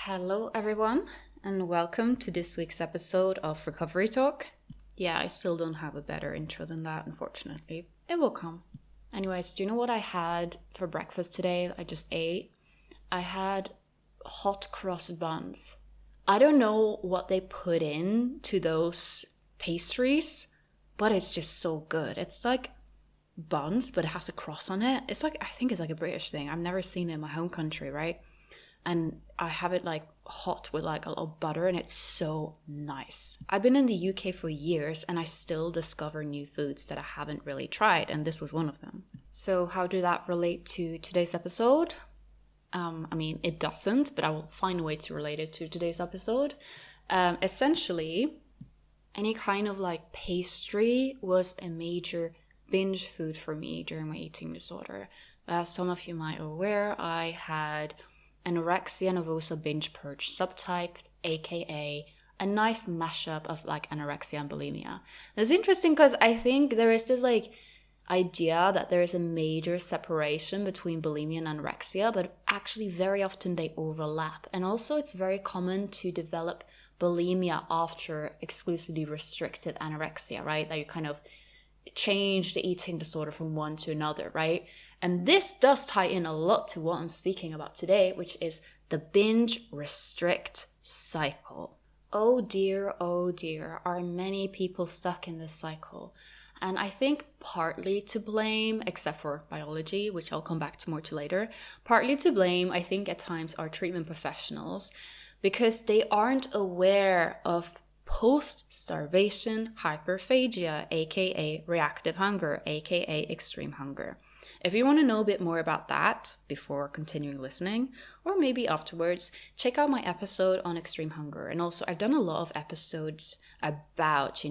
Hello, everyone, and welcome to this week's episode of Recovery Talk. Yeah, I still don't have a better intro than that, unfortunately. It will come. Anyways, do you know what I had for breakfast today? I just ate. I had hot cross buns. I don't know what they put in to those pastries, but it's just so good. It's like buns, but it has a cross on it. I think it's like a British thing. I've never seen it in my home country, right? And I have it like hot with like a little butter, and it's so nice. I've been in the UK for years and I still discover new foods that I haven't really tried, and this was one of them. So how do that relate to today's episode? It doesn't, but I will find a way to relate it to today's episode. Essentially, any kind of like pastry was a major binge food for me during my eating disorder. As some of you might be aware, I had anorexia nervosa binge purge subtype, aka a nice mashup of like anorexia and bulimia. It's interesting because I think there is this like idea that there is a major separation between bulimia and anorexia, but actually very often they overlap. And also it's very common to develop bulimia after exclusively restricted anorexia, right? That you kind of change the eating disorder from one to another, right? And this does tie in a lot to what I'm speaking about today, which is the binge-restrict cycle. Oh dear, are many people stuck in this cycle? And I think partly to blame, except for biology, which I'll come back to more to later, partly to blame, I think at times, are treatment professionals, because they aren't aware of post-starvation hyperphagia, aka reactive hunger, aka extreme hunger. If you want to know a bit more about that before continuing listening, or maybe afterwards, check out my episode on extreme hunger. And also, I've done a lot of episodes about,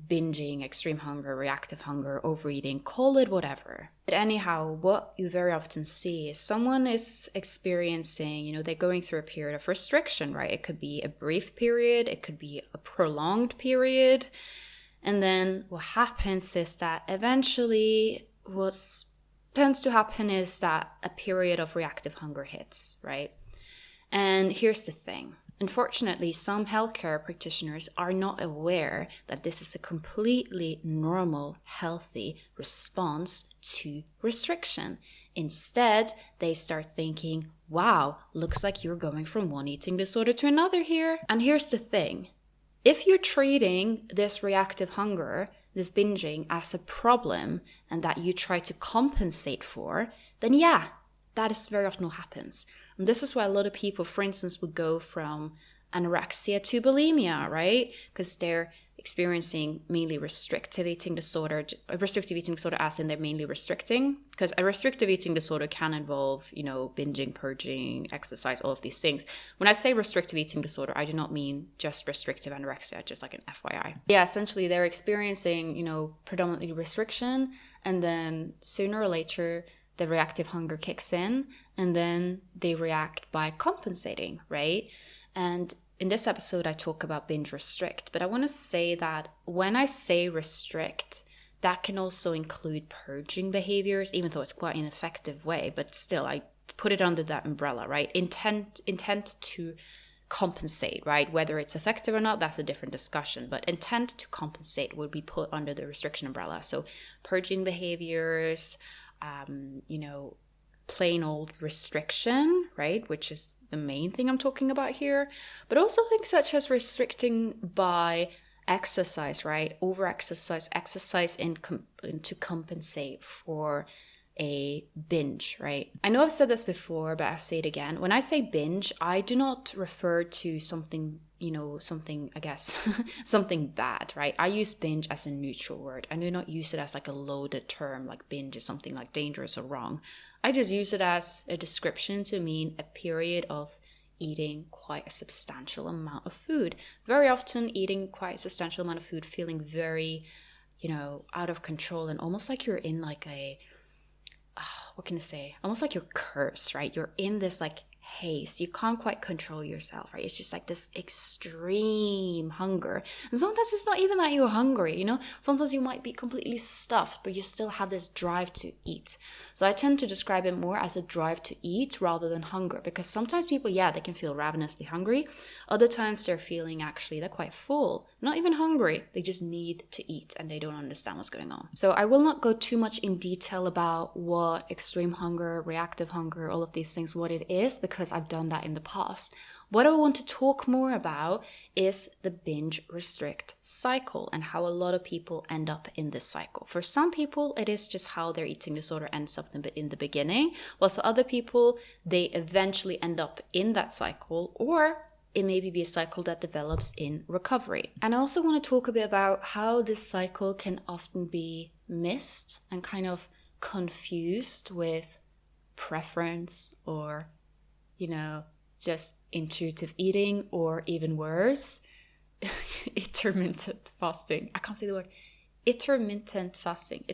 binging, extreme hunger, reactive hunger, overeating, call it whatever. But anyhow, what you very often see is someone is experiencing, they're going through a period of restriction, right? It could be a brief period, it could be a prolonged period. And then what happens is that eventually what tends to happen is that a period of reactive hunger hits, right? And here's the thing. Unfortunately, some healthcare practitioners are not aware that this is a completely normal, healthy response to restriction. Instead, they start thinking, wow, looks like you're going from one eating disorder to another here. And here's the thing. If you're treating this reactive hunger, this binging, as a problem and that you try to compensate for, then yeah, that is very often what happens. And this is why a lot of people, for instance, would go from anorexia to bulimia, right? Because they're experiencing mainly restrictive eating disorder as in they're mainly restricting. Because a restrictive eating disorder can involve, binging, purging, exercise, all of these things. When I say restrictive eating disorder, I do not mean just restrictive anorexia, just like an FYI. Yeah, essentially they're experiencing, predominantly restriction, and then sooner or later, the reactive hunger kicks in, and then they react by compensating, right? And in this episode, I talk about binge restrict, but I want to say that when I say restrict, that can also include purging behaviors, even though it's quite an effective way, but still, I put it under that umbrella, right? Intent to compensate, right? Whether it's effective or not, that's a different discussion, but intent to compensate would be put under the restriction umbrella. So purging behaviors, plain old restriction, right? Which is the main thing I'm talking about here. But also things such as restricting by exercise, right? Over-exercise, to compensate for a binge, right? I know I've said this before, but I'll say it again. When I say binge, I do not refer to something, something bad, right? I use binge as a neutral word. I do not use it as like a loaded term, like binge is something like dangerous or wrong. I just use it as a description to mean a period of eating quite a substantial amount of food. Very often eating quite a substantial amount of food, feeling very, out of control, and almost like you're in like almost like you're cursed, right? You're in this like haze. You can't quite control yourself, right? It's just like this extreme hunger. And sometimes it's not even that you're hungry, you know? Sometimes you might be completely stuffed, but you still have this drive to eat. So I tend to describe it more as a drive to eat rather than hunger, because sometimes people, yeah, they can feel ravenously hungry. Other times they're feeling actually they're quite full, not even hungry. They just need to eat and they don't understand what's going on. So I will not go too much in detail about what extreme hunger, reactive hunger, all of these things, what it is, because I've done that in the past. What I want to talk more about is the binge-restrict cycle and how a lot of people end up in this cycle. For some people, it is just how their eating disorder ends up in the beginning, while for other people, they eventually end up in that cycle, or it may be a cycle that develops in recovery. And I also want to talk a bit about how this cycle can often be missed and kind of confused with preference or, just intuitive eating, or even worse, intermittent fasting. I can't say the word. Intermittent fasting.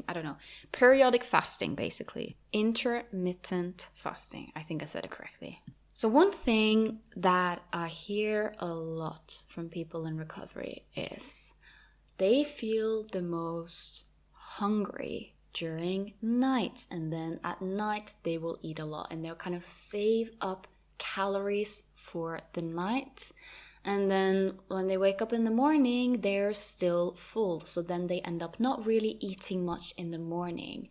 I don't know. Periodic fasting, basically. Intermittent fasting. I think I said it correctly. So one thing that I hear a lot from people in recovery is they feel the most hungry during night, and then at night they will eat a lot and they'll kind of save up calories for the night, and then when they wake up in the morning they're still full, so then they end up not really eating much in the morning.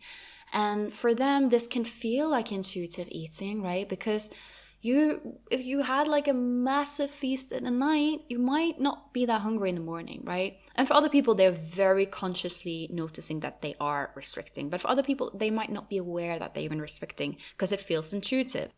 And for them this can feel like intuitive eating, right? Because if you had like a massive feast at the night, you might not be that hungry in the morning, right? And for other people, they're very consciously noticing that they are restricting. But for other people, they might not be aware that they're even restricting because it feels intuitive.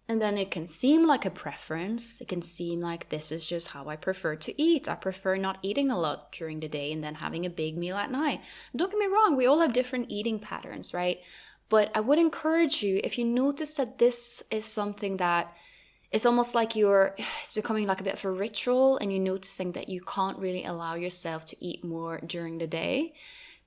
And then it can seem like a preference. It can seem like this is just how I prefer to eat. I prefer not eating a lot during the day and then having a big meal at night. Don't get me wrong, we all have different eating patterns, right? But I would encourage you, if you notice that this is something that it's almost like it's becoming like a bit of a ritual and you're noticing that you can't really allow yourself to eat more during the day,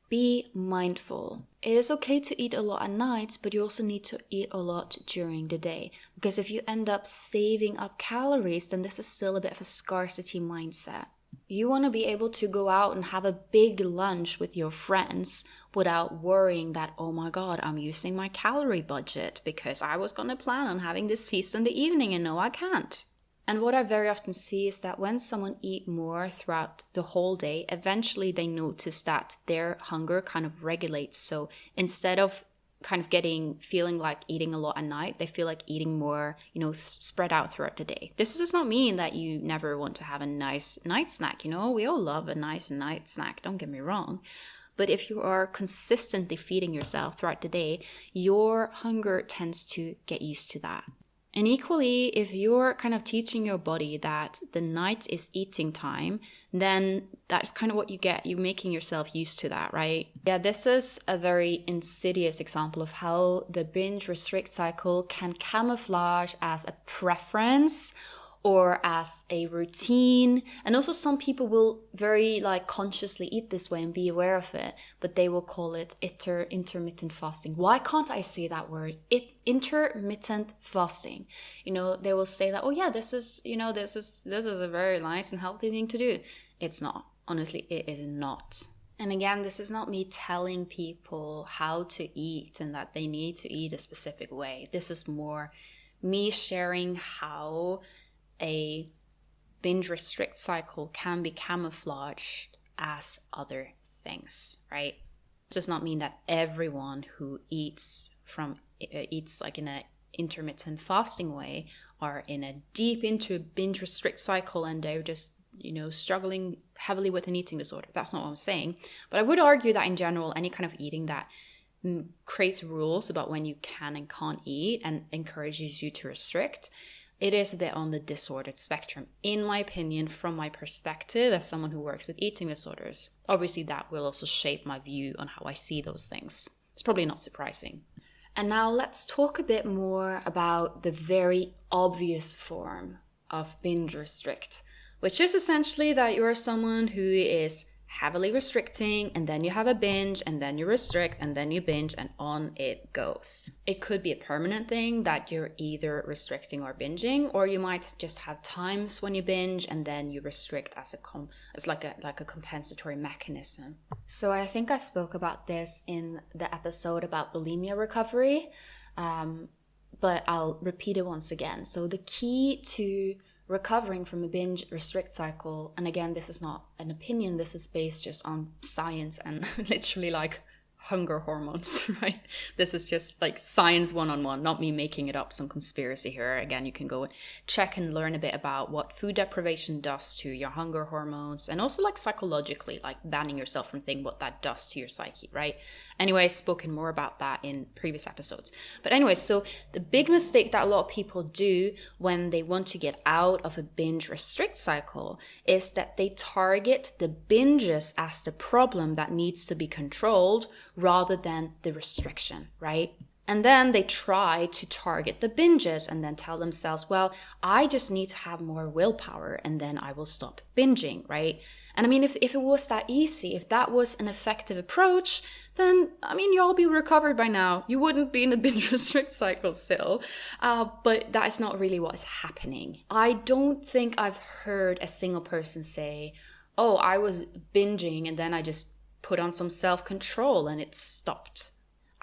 be mindful. It is okay to eat a lot at night, but you also need to eat a lot during the day. Because if you end up saving up calories, then this is still a bit of a scarcity mindset. You want to be able to go out and have a big lunch with your friends without worrying that, oh my God, I'm using my calorie budget because I was going to plan on having this feast in the evening and no, I can't. And what I very often see is that when someone eat more throughout the whole day, eventually they notice that their hunger kind of regulates. So instead of kind of feeling like eating a lot at night, they feel like eating more, spread out throughout the day. This does not mean that you never want to have a nice night snack. We all love a nice night snack, don't get me wrong. But if you are consistently feeding yourself throughout the day, your hunger tends to get used to that. And equally, if you're kind of teaching your body that the night is eating time, then that's kind of what you get. You're making yourself used to that, right? Yeah, this is a very insidious example of how the binge-restrict cycle can camouflage as a preference or as a routine. And also some people will very consciously eat this way and be aware of it, but they will call it intermittent fasting. Why can't I say that word? Intermittent fasting. They will say that, oh yeah, this is a very nice and healthy thing to do. It's not. Honestly, it is not. And again, this is not me telling people how to eat and that they need to eat a specific way. This is more me sharing how a binge-restrict cycle can be camouflaged as other things, right? It does not mean that everyone who eats like in an intermittent fasting way are in a deep into a binge-restrict cycle and they're just, struggling heavily with an eating disorder. That's not what I'm saying. But I would argue that in general, any kind of eating that creates rules about when you can and can't eat and encourages you to restrict, it is a bit on the disordered spectrum, in my opinion, from my perspective as someone who works with eating disorders. Obviously, that will also shape my view on how I see those things. It's probably not surprising. And now let's talk a bit more about the very obvious form of binge restrict, which is essentially that you're someone who is heavily restricting, and then you have a binge, and then you restrict, and then you binge, and on it goes. It could be a permanent thing that you're either restricting or binging, or you might just have times when you binge and then you restrict as like a compensatory mechanism. So I think I spoke about this in the episode about bulimia recovery, but I'll repeat it once again. So the key to recovering from a binge restrict cycle, and again, this is not an opinion, this is based just on science and literally like hunger hormones, right? This is just like science one-on-one, not me making it up, some conspiracy here. Again, you can go and check and learn a bit about what food deprivation does to your hunger hormones, and also like psychologically, like banning yourself from things, what that does to your psyche, right? Anyway, spoken more about that in previous episodes. But anyway, so the big mistake that a lot of people do when they want to get out of a binge restrict cycle is that they target the binges as the problem that needs to be controlled rather than the restriction, right? And then they try to target the binges and then tell themselves, well, I just need to have more willpower and then I will stop binging, right? And I mean, if it was that easy, if that was an effective approach, then, I mean, you'll be recovered by now. You wouldn't be in a binge restrict cycle still. But that is not really what is happening. I don't think I've heard a single person say, oh, I was binging and then I just put on some self-control and it stopped.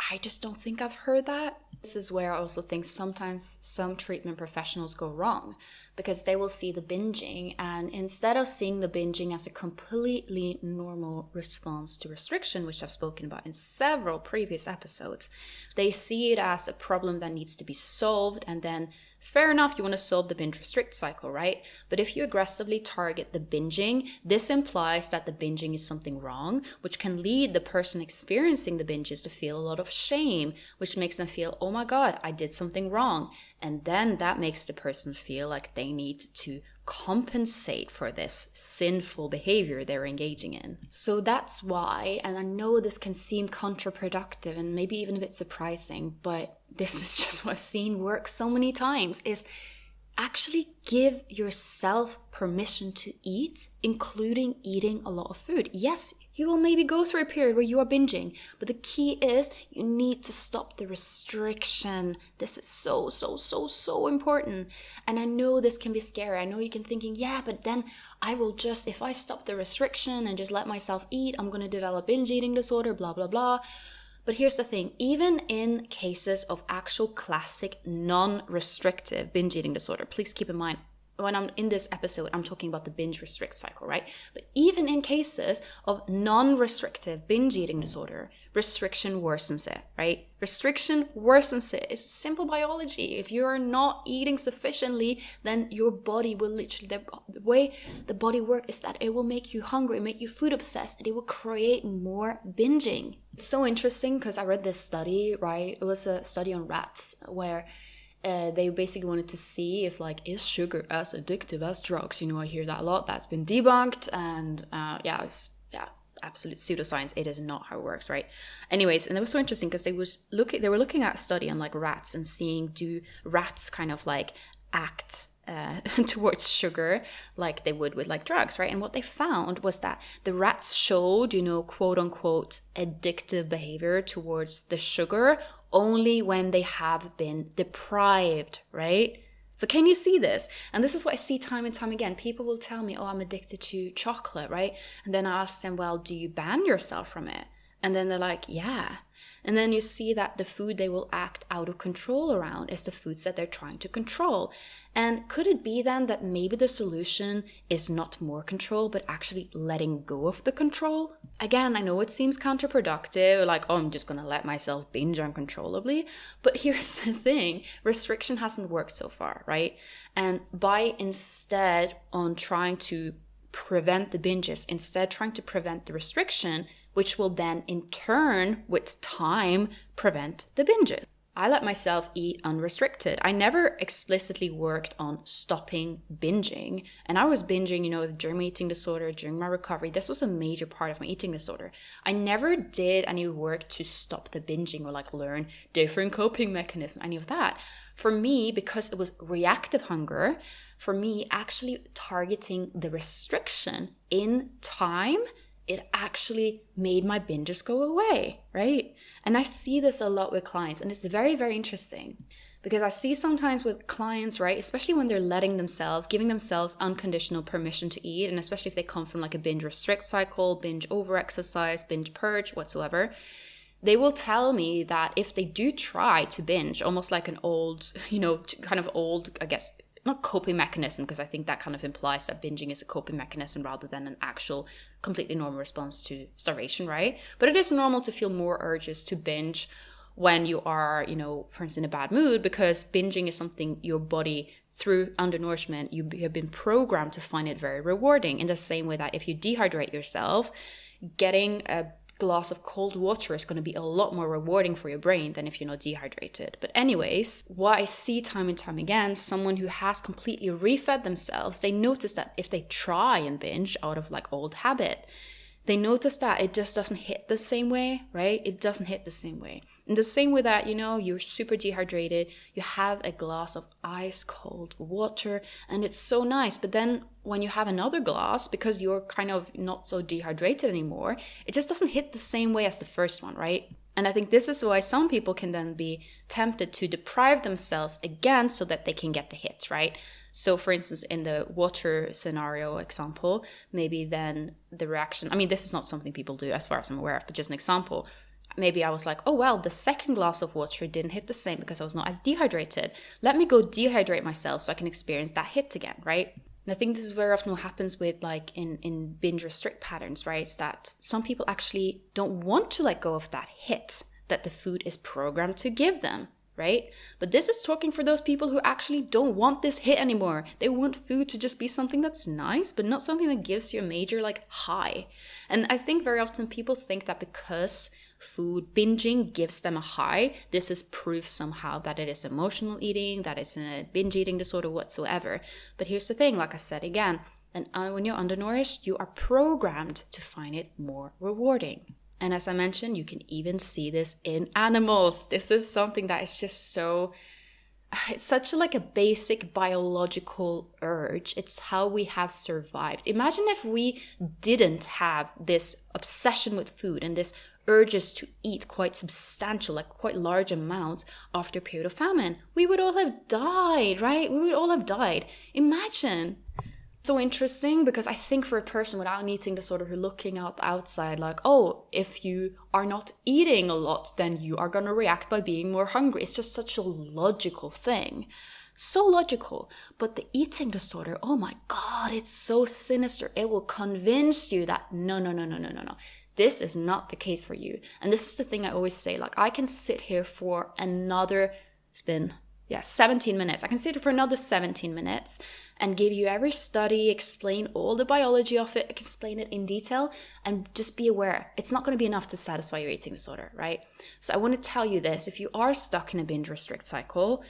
I just don't think I've heard that. This is where I also think sometimes some treatment professionals go wrong, because they will see the binging, and instead of seeing the binging as a completely normal response to restriction, which I've spoken about in several previous episodes, they see it as a problem that needs to be solved, and then fair enough, you want to solve the binge restrict cycle, right? But if you aggressively target the binging, this implies that the binging is something wrong, which can lead the person experiencing the binges to feel a lot of shame, which makes them feel, oh my God, I did something wrong. And then that makes the person feel like they need to compensate for this sinful behavior they're engaging in. So that's why, and I know this can seem counterproductive and maybe even a bit surprising, but this is just what I've seen work so many times, is actually give yourself permission to eat, including eating a lot of food. Yes, you will maybe go through a period where you are binging, but the key is you need to stop the restriction. This is so important. And I know this can be scary. I know you can thinking, yeah, but then I will just, if I stop the restriction and just let myself eat, I'm going to develop binge eating disorder, blah, blah, blah. But here's the thing, even in cases of actual classic non-restrictive binge eating disorder, please keep in mind, when I'm in this episode, I'm talking about the binge restrict cycle, right? But even in cases of non-restrictive binge eating disorder, restriction worsens it, right? Restriction worsens it. It's simple biology. If you are not eating sufficiently, then your body will literally, the way the body works is that it will make you hungry, make you food obsessed, and it will create more binging. It's so interesting because I read this study, right? It was a study on rats where they basically wanted to see if, like, is sugar as addictive as drugs? You know, I hear that a lot. That's been debunked, and absolute pseudoscience. It is not how it works, right? Anyways, and it was so interesting because they were looking at a study on like rats and seeing, do rats kind of like act towards sugar like they would with like drugs, right? And what they found was that the rats showed, you know, quote unquote addictive behavior towards the sugar only when they have been deprived, right? So can you see this? And this is what I see time and time again. People will tell me, oh, I'm addicted to chocolate, right? And then I ask them, well, do you ban yourself from it? And then they're like, yeah. And then you see that the food they will act out of control around is the foods that they're trying to control. And could it be then that maybe the solution is not more control, but actually letting go of the control? Again, I know it seems counterproductive, like, oh, I'm just going to let myself binge uncontrollably. But here's the thing, restriction hasn't worked so far, right? And by instead on trying to prevent the binges, instead trying to prevent the restriction, which will then in turn, with time, prevent the binges. I let myself eat unrestricted. I never explicitly worked on stopping binging. And I was binging, you know, during my eating disorder, during my recovery. This was a major part of my eating disorder. I never did any work to stop the binging or like learn different coping mechanisms, any of that. For me, because it was reactive hunger, for me, actually targeting the restriction in time it actually made my binges go away, right? And I see this a lot with clients, and it's very, very interesting because I see sometimes with clients, right, especially when they're giving themselves unconditional permission to eat, and especially if they come from like a binge restrict cycle, binge over exercise, binge purge, whatsoever, they will tell me that if they do try to binge, almost like an old, kind of old, I guess, not coping mechanism, because I think that kind of implies that binging is a coping mechanism rather than an actual completely normal response to starvation, right? But it is normal to feel more urges to binge when you are, for instance, in a bad mood, because binging is something your body, through undernourishment, you have been programmed to find it very rewarding. In the same way that if you dehydrate yourself, getting a glass of cold water is going to be a lot more rewarding for your brain than if you're not dehydrated. But anyways, what I see time and time again, someone who has completely refed themselves, they notice that if they try and binge out of like old habit, they notice that it just doesn't hit the same way, right? It doesn't hit the same way. In the same way that, you're super dehydrated, you have a glass of ice cold water and it's so nice. But then when you have another glass, because you're kind of not so dehydrated anymore, it just doesn't hit the same way as the first one, right? And I think this is why some people can then be tempted to deprive themselves again so that they can get the hit, right? So for instance, in the water scenario example, maybe then the reaction, this is not something people do as far as I'm aware of, but just an example. Maybe I was like, oh, well, the second glass of water didn't hit the same because I was not as dehydrated. Let me go dehydrate myself so I can experience that hit again, right? And I think this is very often what happens with like in binge restrict patterns, right? It's that some people actually don't want to let go of that hit that the food is programmed to give them, right? But this is talking for those people who actually don't want this hit anymore. They want food to just be something that's nice, but not something that gives you a major like high. And I think very often people think that because food binging gives them a high, this is proof somehow that it is emotional eating, that it's a binge eating disorder whatsoever. But here's the thing, like I said again, and when you're undernourished, you are programmed to find it more rewarding. And as I mentioned, you can even see this in animals. This is something that is just so, it's such like a basic biological urge. It's how we have survived. Imagine if we didn't have this obsession with food and this urges to eat quite substantial, like quite large amounts after a period of famine. We would all have died, right? We would all have died. Imagine. So interesting, because I think for a person without an eating disorder who's looking out the outside, like, oh, if you are not eating a lot, then you are going to react by being more hungry. It's just such a logical thing. So logical. But the eating disorder, oh my God, it's so sinister. It will convince you that no. This is not the case for you. And this is the thing I always say, like I can sit here for another, 17 minutes. I can sit here for another 17 minutes and give you every study, explain all the biology of it, explain it in detail, and just be aware. It's not going to be enough to satisfy your eating disorder, right? So I want to tell you this, if you are stuck in a binge restrict cycle,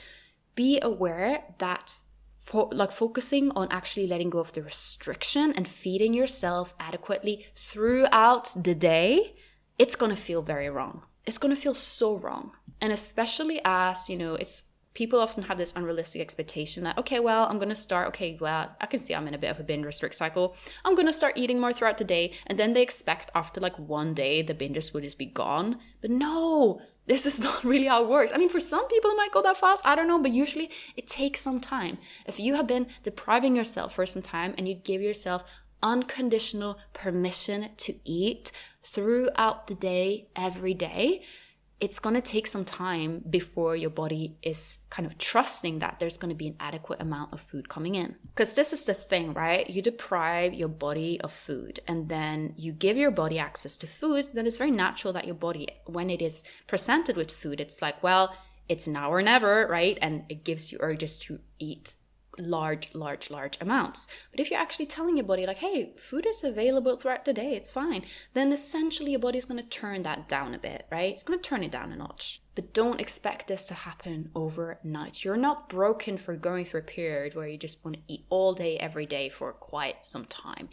be aware that focusing on actually letting go of the restriction and feeding yourself adequately throughout the day, it's going to feel very wrong. It's going to feel so wrong. And especially as, it's people often have this unrealistic expectation that, I can see I'm in a bit of a binge restrict cycle. I'm going to start eating more throughout the day. And then they expect after like one day, the binges will just be gone. But no, this is not really how it works. For some people it might go that fast. I don't know, but usually it takes some time. If you have been depriving yourself for some time and you give yourself unconditional permission to eat throughout the day, every day, it's going to take some time before your body is kind of trusting that there's going to be an adequate amount of food coming in. Because this is the thing, right? You deprive your body of food and then you give your body access to food. Then it's very natural that your body, when it is presented with food, it's like, well, it's now or never, right? And it gives you urges to eat large amounts. But if you're actually telling your body like, hey, food is available throughout the day, it's fine, then essentially your body's going to turn that down a bit, right? It's going to turn it down a notch. But don't expect this to happen overnight. You're not broken for going through a period where you just want to eat all day, every day for quite some time.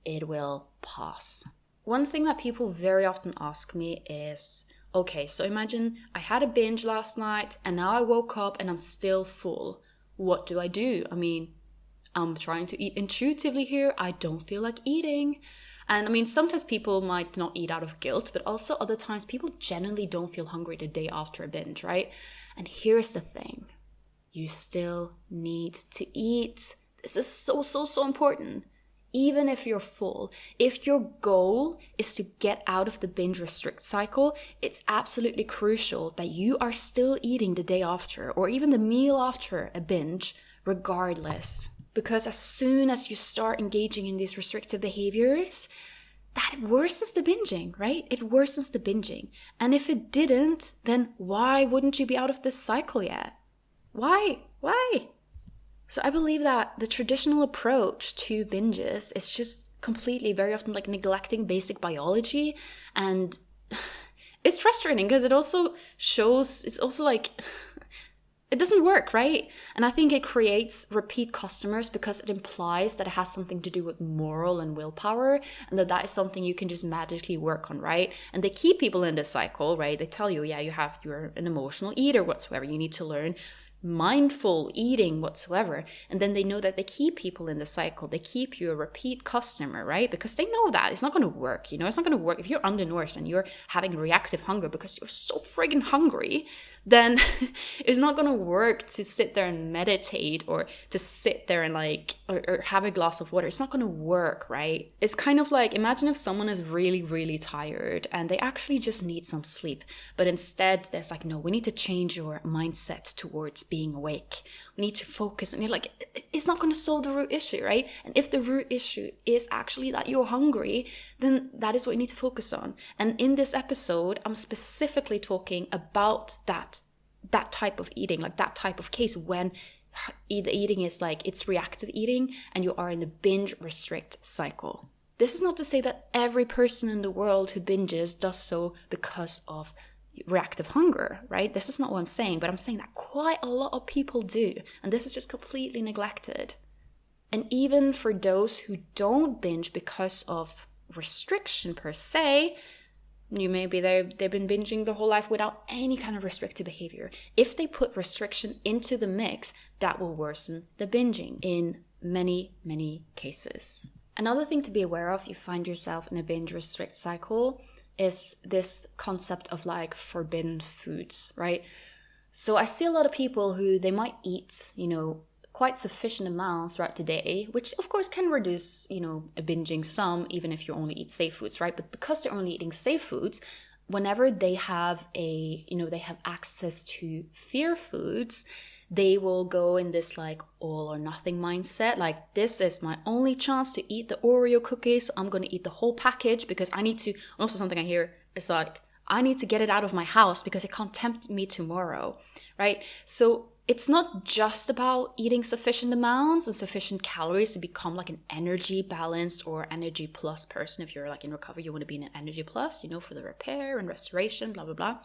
It will pass. One thing that people very often ask me is, okay, so imagine I had a binge last night and now I woke up and I'm still full. What do I do? I'm trying to eat intuitively here. I don't feel like eating. And I mean, sometimes people might not eat out of guilt, but also other times people genuinely don't feel hungry the day after a binge, right? And here's the thing. You still need to eat. This is so important. Even if you're full, if your goal is to get out of the binge restrict cycle, it's absolutely crucial that you are still eating the day after or even the meal after a binge, regardless. Because as soon as you start engaging in these restrictive behaviors, that worsens the binging, right? It worsens the binging. And if it didn't, then why wouldn't you be out of this cycle yet? Why? So I believe that the traditional approach to binges is just completely, very often, like neglecting basic biology. And it's frustrating because it also shows, it's also like, it doesn't work, right? And I think it creates repeat customers because it implies that it has something to do with moral and willpower, and that is something you can just magically work on, right? And they keep people in this cycle, right? They tell you, yeah, you're an emotional eater whatsoever. You need to learn mindful eating whatsoever. And then they know that they keep people in the cycle. They keep you a repeat customer, right? Because they know that it's not going to work. It's not going to work. If you're undernourished and you're having reactive hunger because you're so friggin' hungry, then it's not going to work to sit there and meditate or to sit there and or have a glass of water. It's not going to work, right? It's kind of like, imagine if someone is really, really tired and they actually just need some sleep. But instead there's like, no, we need to change your mindset towards being awake. We need to focus. And you're like, it's not going to solve the root issue, right? And if the root issue is actually that you're hungry, then that is what you need to focus on. And in this episode, I'm specifically talking about that type of eating, like that type of case when the eating is like, it's reactive eating and you are in the binge restrict cycle. This is not to say that every person in the world who binges does so because of reactive hunger, right? This is not what I'm saying, but I'm saying that quite a lot of people do, and this is just completely neglected. And even for those who don't binge because of restriction per se, maybe they've been binging their whole life without any kind of restrictive behavior. If they put restriction into the mix, that will worsen the binging in many, many cases. Another thing to be aware of, you find yourself in a binge restrict cycle, is this concept of like forbidden foods, right? So I see a lot of people who they might eat, quite sufficient amounts throughout the day, which of course can reduce, a binging some, even if you only eat safe foods, right? But because they're only eating safe foods, whenever they have they have access to fear foods, they will go in this like all or nothing mindset. Like, this is my only chance to eat the Oreo cookies. So I'm going to eat the whole package because I need to. Also, something I hear is like, I need to get it out of my house because it can't tempt me tomorrow, right? So it's not just about eating sufficient amounts and sufficient calories to become like an energy balanced or energy plus person. If you're like in recovery, you want to be in an energy plus, for the repair and restoration, blah, blah, blah.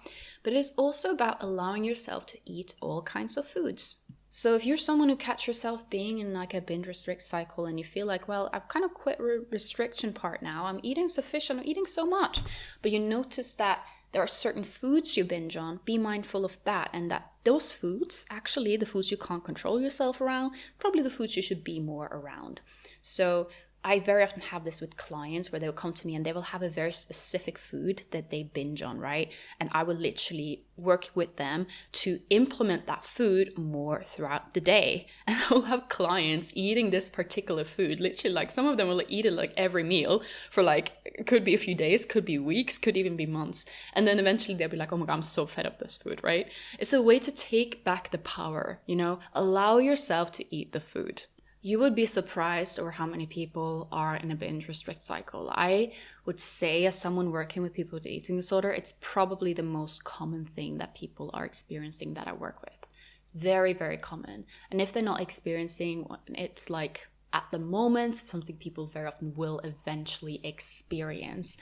But it is also about allowing yourself to eat all kinds of foods. So if you're someone who catch yourself being in like a binge restrict cycle and you feel like, well, I've kind of quit restriction part now. I'm eating sufficient, I'm eating so much. But you notice that there are certain foods you binge on, be mindful of that, and that those foods, actually the foods you can't control yourself around, probably the foods you should be more around. So I very often have this with clients where they'll come to me and they will have a very specific food that they binge on, right? And I will literally work with them to implement that food more throughout the day. And I will have clients eating this particular food, literally like some of them will eat it like every meal for like, it could be a few days, could be weeks, could even be months. And then eventually they'll be like, oh my God, I'm so fed up this food, right? It's a way to take back the power, allow yourself to eat the food. You would be surprised over how many people are in a binge restrict cycle. I would say, as someone working with people with eating disorder, it's probably the most common thing that people are experiencing that I work with. It's very, very common. And if they're not experiencing, it's like at the moment, it's something people very often will eventually experience.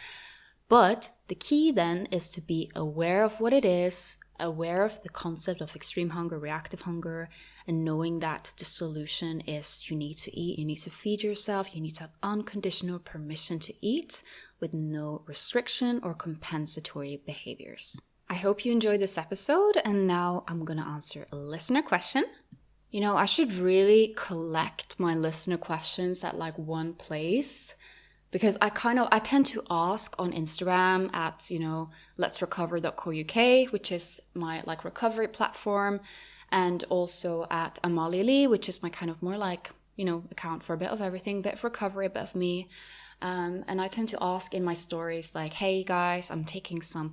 But the key then is to be aware of what it is, aware of the concept of extreme hunger, reactive hunger, and knowing that the solution is you need to eat, you need to feed yourself, you need to have unconditional permission to eat with no restriction or compensatory behaviors. I hope you enjoyed this episode, and now I'm going to answer a listener question. I should really collect my listener questions at like one place, because I tend to ask on Instagram at, let's recover.co.uk, which is my like recovery platform, and also at Amalie Lee, which is my kind of more like, account for a bit of everything, a bit of recovery, a bit of me. And I tend to ask in my stories like, hey guys, I'm taking some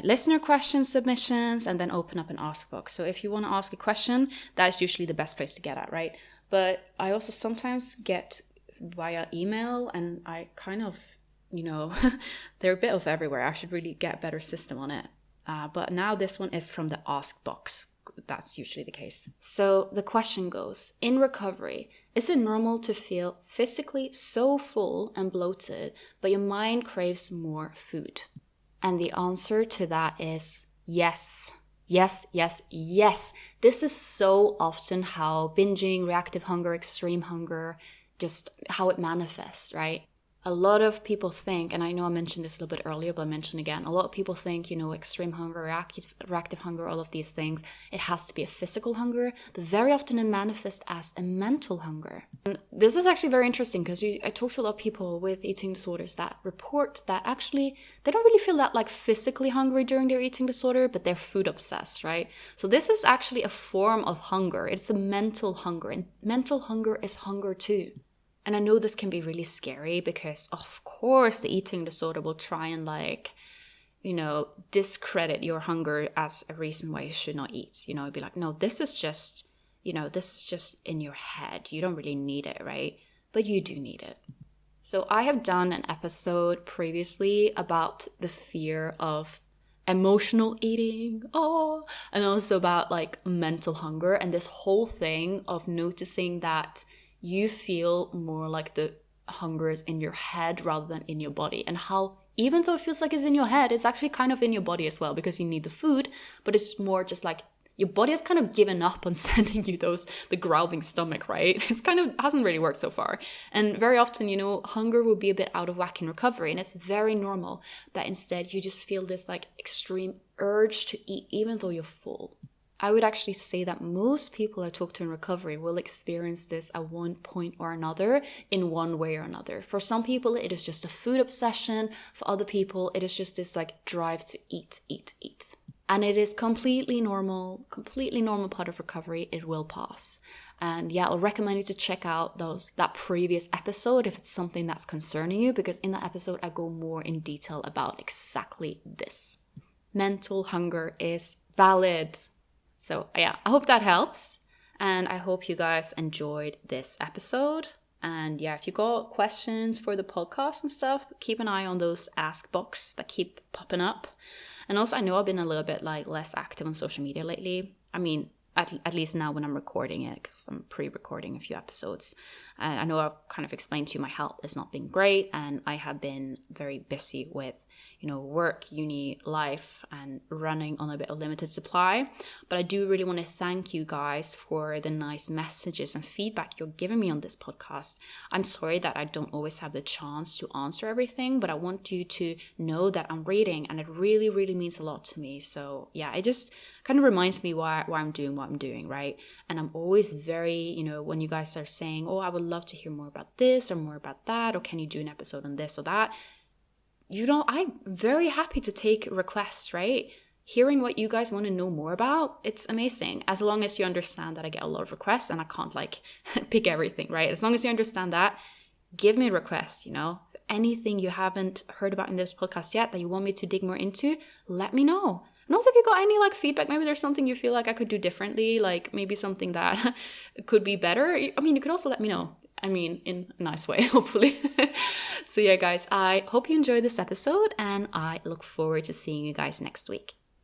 listener question submissions, and then open up an ask box. So if you want to ask a question, that is usually the best place to get at, right? But I also sometimes get via email, and I kind of, they're a bit of everywhere. I should really get a better system on it. But now this one is from the ask box. That's usually the case. So the question goes, in recovery, is it normal to feel physically so full and bloated, but your mind craves more food? And the answer to that is yes. Yes, yes, yes. This is so often how binging, reactive hunger, extreme hunger, just how it manifests, right? A lot of people think, and I know I mentioned this a little bit earlier, but I mention again, a lot of people think, extreme hunger, reactive hunger, all of these things, it has to be a physical hunger, but very often it manifests as a mental hunger. And this is actually very interesting because I talk to a lot of people with eating disorders that report that actually they don't really feel that like physically hungry during their eating disorder, but they're food obsessed, right? So this is actually a form of hunger. It's a mental hunger, and mental hunger is hunger too. And I know this can be really scary because, of course, the eating disorder will try and discredit your hunger as a reason why you should not eat. It'd be like, no, this is just in your head. You don't really need it, right? But you do need it. So I have done an episode previously about the fear of emotional eating, and also about like mental hunger, and this whole thing of noticing that you feel more like the hunger is in your head rather than in your body. And how, even though it feels like it's in your head, it's actually kind of in your body as well because you need the food, but it's more just like your body has kind of given up on sending you the growling stomach, right? It's kind of hasn't really worked so far. And very often, hunger will be a bit out of whack in recovery. And it's very normal that instead you just feel this like extreme urge to eat even though you're full. I would actually say that most people I talk to in recovery will experience this at one point or another in one way or another. For some people, it is just a food obsession. For other people, it is just this like drive to eat. And it is completely normal part of recovery. It will pass. And yeah, I'll recommend you to check out that previous episode if it's something that's concerning you, because in that episode, I go more in detail about exactly this. Mental hunger is valid. So yeah, I hope that helps. And I hope you guys enjoyed this episode. And yeah, if you got questions for the podcast and stuff, keep an eye on those ask box that keep popping up. And also, I know I've been a little bit like less active on social media lately. I mean, at least now when I'm recording it, because I'm pre-recording a few episodes. And I know I've kind of explained to you my health has not been great, and I have been very busy with work, uni, life, and running on a bit of limited supply. But I do really want to thank you guys for the nice messages and feedback you're giving me on this podcast. I'm sorry that I don't always have the chance to answer everything, but I want you to know that I'm reading, and it really, really means a lot to me. So yeah, it just kind of reminds me why I'm doing what I'm doing, right? And I'm always very, when you guys are saying, I would love to hear more about this or more about that, or can you do an episode on this or that? I'm very happy to take requests, right? Hearing what you guys want to know more about, it's amazing. As long as you understand that I get a lot of requests and I can't pick everything, right? As long as you understand that, give me requests, anything you haven't heard about in this podcast yet that you want me to dig more into, let me know. And also if you got any feedback, maybe there's something you feel like I could do differently, maybe something that could be better. You could also let me know. In a nice way, hopefully. So yeah, guys, I hope you enjoyed this episode, and I look forward to seeing you guys next week.